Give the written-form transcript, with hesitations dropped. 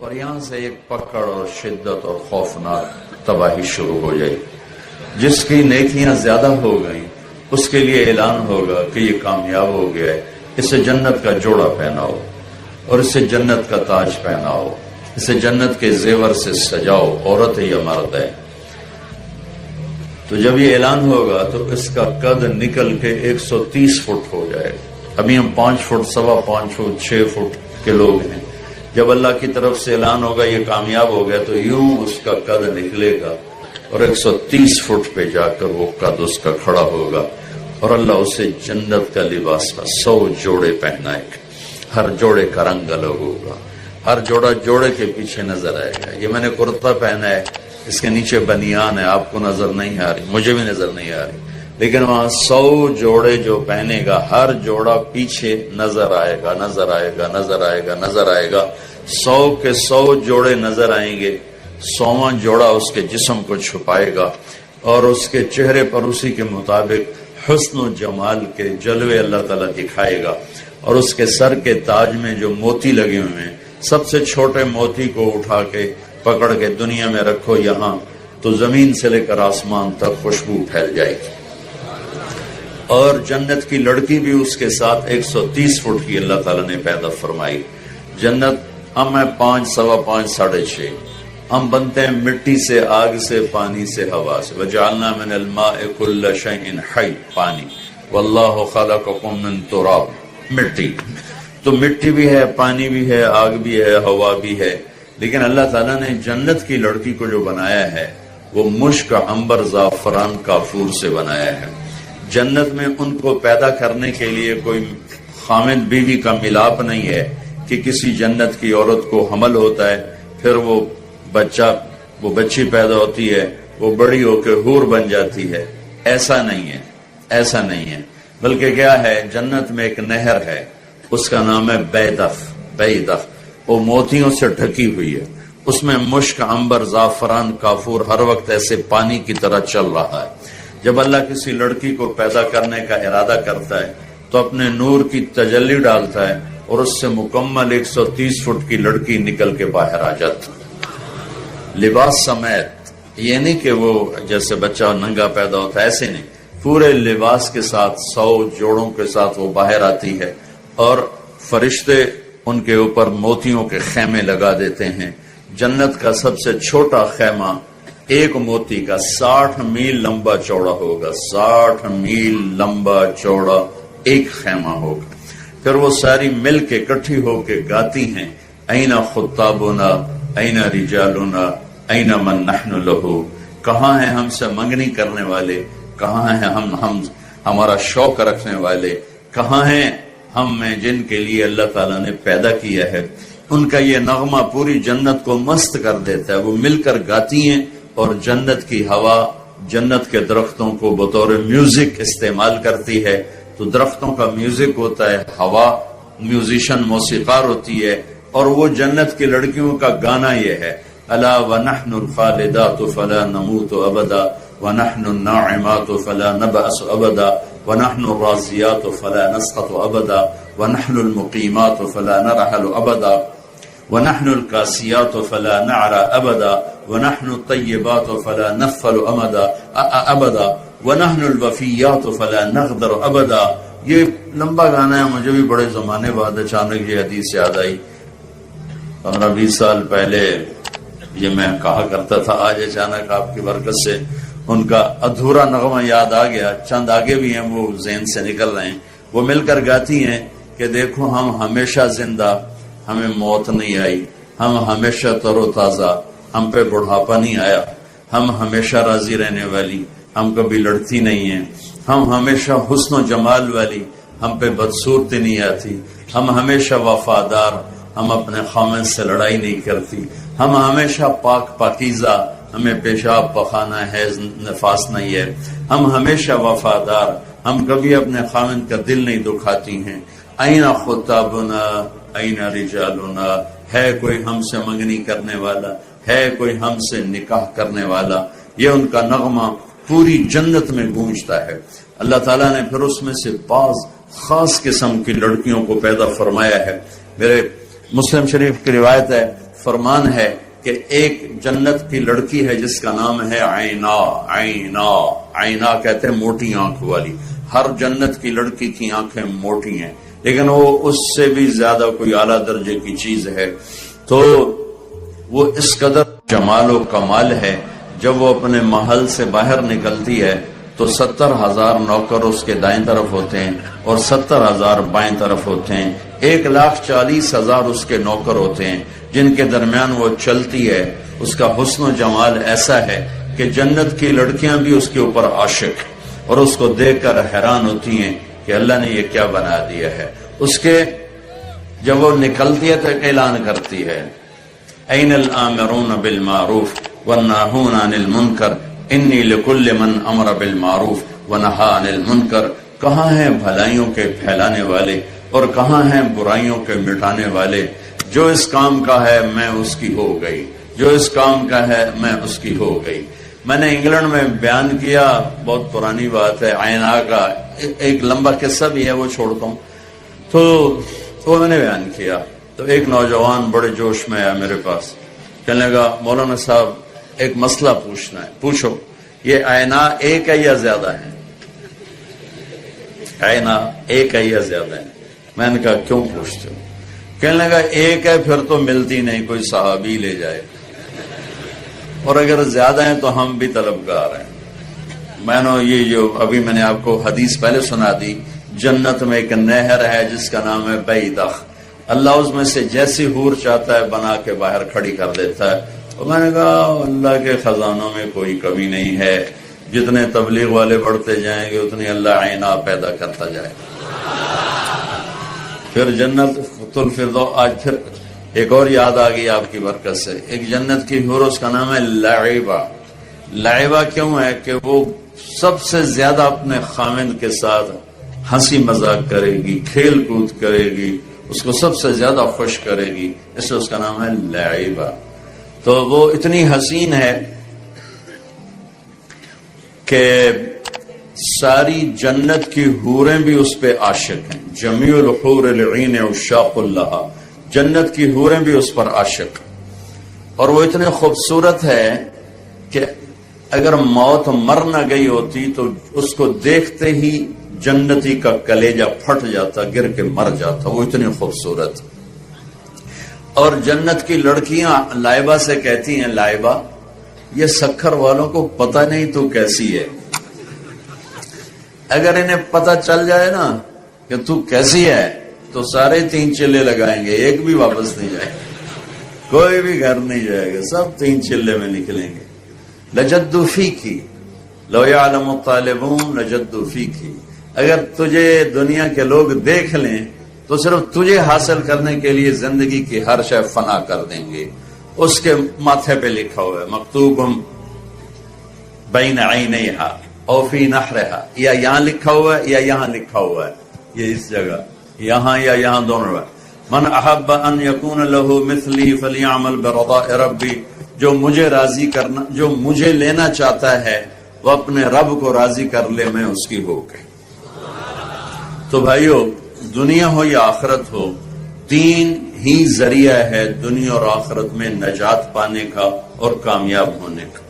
اور یہاں سے ایک پکڑ اور شدت اور خوفناک تباہی شروع ہو جائے. جس کی نیکیاں زیادہ ہو گئیں اس کے لیے اعلان ہوگا کہ یہ کامیاب ہو گیا ہے، اسے جنت کا جوڑا پہناؤ اور اسے جنت کا تاج پہناؤ، اسے جنت کے زیور سے سجاؤ، عورت ہے یا مرد ہے. تو جب یہ اعلان ہوگا تو اس کا قد نکل کے 130 فٹ ہو جائے گا. ابھی ہم 5 فٹ، 5.25 فٹ، 6 فٹ کے لوگ ہیں. جب اللہ کی طرف سے اعلان ہوگا یہ کامیاب ہو گیا تو یوں اس کا قد نکلے گا اور 130 فٹ پہ جا کر وہ قد اس کا کھڑا ہوگا اور اللہ اسے جنت کا لباس کا 100 جوڑے پہنائے گا. ہر جوڑے کا رنگ الگ ہوگا، ہر جوڑا جوڑے کے پیچھے نظر آئے گا. یہ میں نے کرتا پہنا ہے، اس کے نیچے بنیان ہے، آپ کو نظر نہیں آ رہی، مجھے بھی نظر نہیں آ رہی، لیکن وہاں 100 جوڑے جو پہنے گا ہر جوڑا پیچھے نظر آئے گا، نظر آئے گا، نظر آئے گا، نظر آئے گا. 100 کے 100 جوڑے نظر آئیں گے. 100واں جوڑا اس کے جسم کو چھپائے گا اور اس کے چہرے پر اسی کے مطابق حسن و جمال کے جلوے اللہ تعالیٰ دکھائے گا. اور اس کے سر کے تاج میں جو موتی لگے ہوئے ہیں، سب سے چھوٹے موتی کو اٹھا کے پکڑ کے دنیا میں رکھو یہاں، تو زمین سے لے کر آسمان تک خوشبو پھیل جائے گی. اور جنت کی لڑکی بھی اس کے ساتھ 130 فٹ کی اللہ تعالیٰ نے پیدا فرمائی. جنت ہم ہے 5، 5.25، 6.5. ہم بنتے ہیں مٹی سے، آگ سے، پانی سے، ہوا سے. وجعلنا من الماء كل شيء حي، پانی. واللہ خلقكم من تراب، مٹی. تو مٹی بھی ہے، پانی بھی ہے، آگ بھی ہے، ہوا بھی ہے. لیکن اللہ تعالیٰ نے جنت کی لڑکی کو جو بنایا ہے وہ مشک، عنبر، زعفران، کافور سے بنایا ہے. جنت میں ان کو پیدا کرنے کے لیے کوئی خامد بیوی کا ملاپ نہیں ہے کہ کسی جنت کی عورت کو حمل ہوتا ہے، پھر وہ بچی پیدا ہوتی ہے، وہ بڑی ہو کے حور بن جاتی ہے. ایسا نہیں ہے، ایسا نہیں ہے. بلکہ کیا ہے، جنت میں ایک نہر ہے، اس کا نام ہے بیدف. وہ موتیوں سے ڈھکی ہوئی ہے. اس میں مشک، عنبر، زعفران، کافور ہر وقت ایسے پانی کی طرح چل رہا ہے. جب اللہ کسی لڑکی کو پیدا کرنے کا ارادہ کرتا ہے تو اپنے نور کی تجلی ڈالتا ہے اور اس سے مکمل 130 فٹ کی لڑکی نکل کے باہر آ جاتی. لباس سمیت، یہ نہیں کہ وہ جیسے بچہ ننگا پیدا ہوتا ہے، ایسے نہیں. پورے لباس کے ساتھ 100 جوڑوں کے ساتھ وہ باہر آتی ہے اور فرشتے ان کے اوپر موتیوں کے خیمے لگا دیتے ہیں. جنت کا سب سے چھوٹا خیمہ ایک موتی کا 60 میل لمبا چوڑا ہوگا. 60 میل لمبا چوڑا ایک خیمہ ہوگا. پھر وہ ساری مل کے اکٹھی ہو کے گاتی ہیں، اینا خطابنا، اینا رجالنا، اینا من نحن لہو. کہاں ہیں ہم سے منگنی کرنے والے، کہاں ہیں ہم ہمارا شوق رکھنے والے، کہاں ہیں ہم میں جن کے لیے اللہ تعالیٰ نے پیدا کیا ہے. ان کا یہ نغمہ پوری جنت کو مست کر دیتا ہے. وہ مل کر گاتی ہیں اور جنت کی ہوا جنت کے درختوں کو بطور میوزک استعمال کرتی ہے. تو درختوں کا میوزک ہوتا ہے، ہوا میوزیشن، موسیقار ہوتی ہے. اور وہ جنت کی لڑکیوں کا گانا یہ ہے، الا ونحن الخالدات فلا نموت ابدا، ونحن الناعمات فلا نبأس ابدا، ونحن الراضيات فلا نسقط ابدا، ونحن المقيمات فلا نرحل ابدا، ونحن الكاسيات فلا نعرى ابدا، ونحن الطيبات فلا نغفل ابدا، ونحن الوفيات فلا نغدر ابدا. یہ لمبا گانا ہے، مجھے بھی بڑے زمانے بعد اچانک یہ حدیث یاد آئی. 15-20 سال پہلے یہ میں کہا کرتا تھا، آج اچانک آپ کی برکت سے ان کا ادھورا نغمہ یاد آ گیا. چند آگے بھی ہیں وہ ذہن سے نکل رہے ہیں. وہ مل کر گاتی ہیں کہ دیکھو ہم ہمیشہ زندہ، ہمیں موت نہیں آئی، ہم ہمیشہ تر و تازہ، ہم پہ بڑھاپا نہیں آیا، ہم ہمیشہ راضی رہنے والی، ہم کبھی لڑتی نہیں ہیں، ہم ہمیشہ حسن و جمال والی، ہم پہ بدصورتی نہیں آتی، ہم ہمیشہ وفادار، ہم اپنے خامن سے لڑائی نہیں کرتی، ہم ہمیشہ پاک پاکیزہ، ہمیں پیشاب پخانہ حیض نفاس نہیں ہے، ہم ہمیشہ وفادار، ہم کبھی اپنے خامن کا دل نہیں دکھاتی ہیں. اینا خطابنا، اینا رجالنا، ہے کوئی ہم سے منگنی کرنے والا، ہے کوئی ہم سے نکاح کرنے والا. یہ ان کا نغمہ پوری جنت میں گونجتا ہے. اللہ تعالیٰ نے پھر اس میں سے بعض خاص قسم کی لڑکیوں کو پیدا فرمایا ہے. میرے مسلم شریف کی روایت ہے، فرمان ہے کہ ایک جنت کی لڑکی ہے جس کا نام ہے عینا. عینا عینا کہتے ہیں موٹی آنکھ والی. ہر جنت کی لڑکی کی آنکھیں موٹی ہیں، لیکن وہ اس سے بھی زیادہ کوئی اعلیٰ درجے کی چیز ہے. تو وہ اس قدر جمال و کمال ہے، جب وہ اپنے محل سے باہر نکلتی ہے تو 70,000 نوکر اس کے دائیں طرف ہوتے ہیں اور 70,000 بائیں طرف ہوتے ہیں. 1,40,000 اس کے نوکر ہوتے ہیں جن کے درمیان وہ چلتی ہے. اس کا حسن و جمال ایسا ہے کہ جنت کی لڑکیاں بھی اس کے اوپر عاشق اور اس کو دیکھ کر حیران ہوتی ہیں کہ اللہ نے یہ کیا بنا دیا ہے. اس کے جب وہ نکلتی ہے تو اعلان کرتی ہے این الآمرون بالمعروف والناہون عن المنکر انی لکل من امر بالمعروف ونہا عن المنکر. کہاں ہیں بھلائیوں کے پھیلانے والے اور کہاں ہیں برائیوں کے مٹانے والے؟ جو اس کام کا ہے میں اس کی ہو گئی، جو اس کام کا ہے میں اس کی ہو گئی. میں نے انگلینڈ میں بیان کیا، بہت پرانی بات ہے، عینا کا ایک لمبا قصہ بھی ہے، وہ چھوڑتا ہوں. تو وہ میں نے بیان کیا تو ایک نوجوان بڑے جوش میں آیا میرے پاس، کہنے لگا مولانا صاحب ایک مسئلہ پوچھنا ہے. پوچھو. یہ عینا ایک ہے یا زیادہ ہے؟ عینا ایک ہے یا زیادہ ہے؟ میں نے کہا کیوں پوچھتے ہو؟ کہنے لگا ایک ہے پھر تو ملتی نہیں، کوئی صحابی لے جائے، اور اگر زیادہ ہیں تو ہم بھی طلبگار ہیں. میں نے یہ جو ابھی میں نے آپ کو حدیث پہلے سنا دی، جنت میں ایک نہر ہے جس کا نام ہے بیدخ. اللہ اس میں سے جیسی حور چاہتا ہے بنا کے باہر کھڑی کر دیتا ہے. تو میں نے کہا اللہ کے خزانوں میں کوئی کمی نہیں ہے، جتنے تبلیغ والے بڑھتے جائیں گے اتنی اللہ عینا پیدا کرتا جائے. پھر جنت الفردوس. آج پھر ایک اور یاد آ گئی آپ کی برکت سے. ایک جنت کی حور اس کا نام ہے لعبہ. لعبہ کیوں ہے کہ وہ سب سے زیادہ اپنے خاوند کے ساتھ ہنسی مذاق کرے گی، کھیل کود کرے گی، اس کو سب سے زیادہ خوش کرے گی، اس لیے اس کا نام ہے لعبہ. تو وہ اتنی حسین ہے کہ ساری جنت کی حوریں بھی اس پہ عاشق ہیں. جمیع الحور العین عشاق اللہ. جنت کی حوریں بھی اس پر عاشق، اور وہ اتنے خوبصورت ہے کہ اگر موت مر نہ گئی ہوتی تو اس کو دیکھتے ہی جنتی کا کلیجہ پھٹ جاتا، گر کے مر جاتا، وہ اتنی خوبصورت. اور جنت کی لڑکیاں لائبہ سے کہتی ہیں لائبہ یہ سکھر والوں کو پتہ نہیں تو کیسی ہے. اگر انہیں پتہ چل جائے نا کہ تو کیسی ہے تو سارے 3 چلے لگائیں گے، ایک بھی واپس نہیں جائے گا، کوئی بھی گھر نہیں جائے گا، سب 3 چلے میں نکلیں گے. لجدوا فیکی لو یعلم الطالبون لجدوا فیکی. اگر تجھے دنیا کے لوگ دیکھ لیں تو صرف تجھے حاصل کرنے کے لیے زندگی کی ہر شے فنا کر دیں گے. اس کے ماتھے پہ لکھا ہوا ہے مکتوبم بین عینیہا او فی نحرہا. یا یہاں لکھا ہوا ہے یا یہاں لکھا ہوا ہے، یہ اس جگہ یہاں یا یہاں دونوں ہے. من احب ان یکون لہ مثلی فلیعمل برضاء ربی. جو مجھے راضی کرنا، جو مجھے لینا چاہتا ہے وہ اپنے رب کو راضی کر لے، میں اس کی ہو گئی. تو بھائیو دنیا ہو یا آخرت ہو، 3 ہی ذریعہ ہے دنیا اور آخرت میں نجات پانے کا اور کامیاب ہونے کا.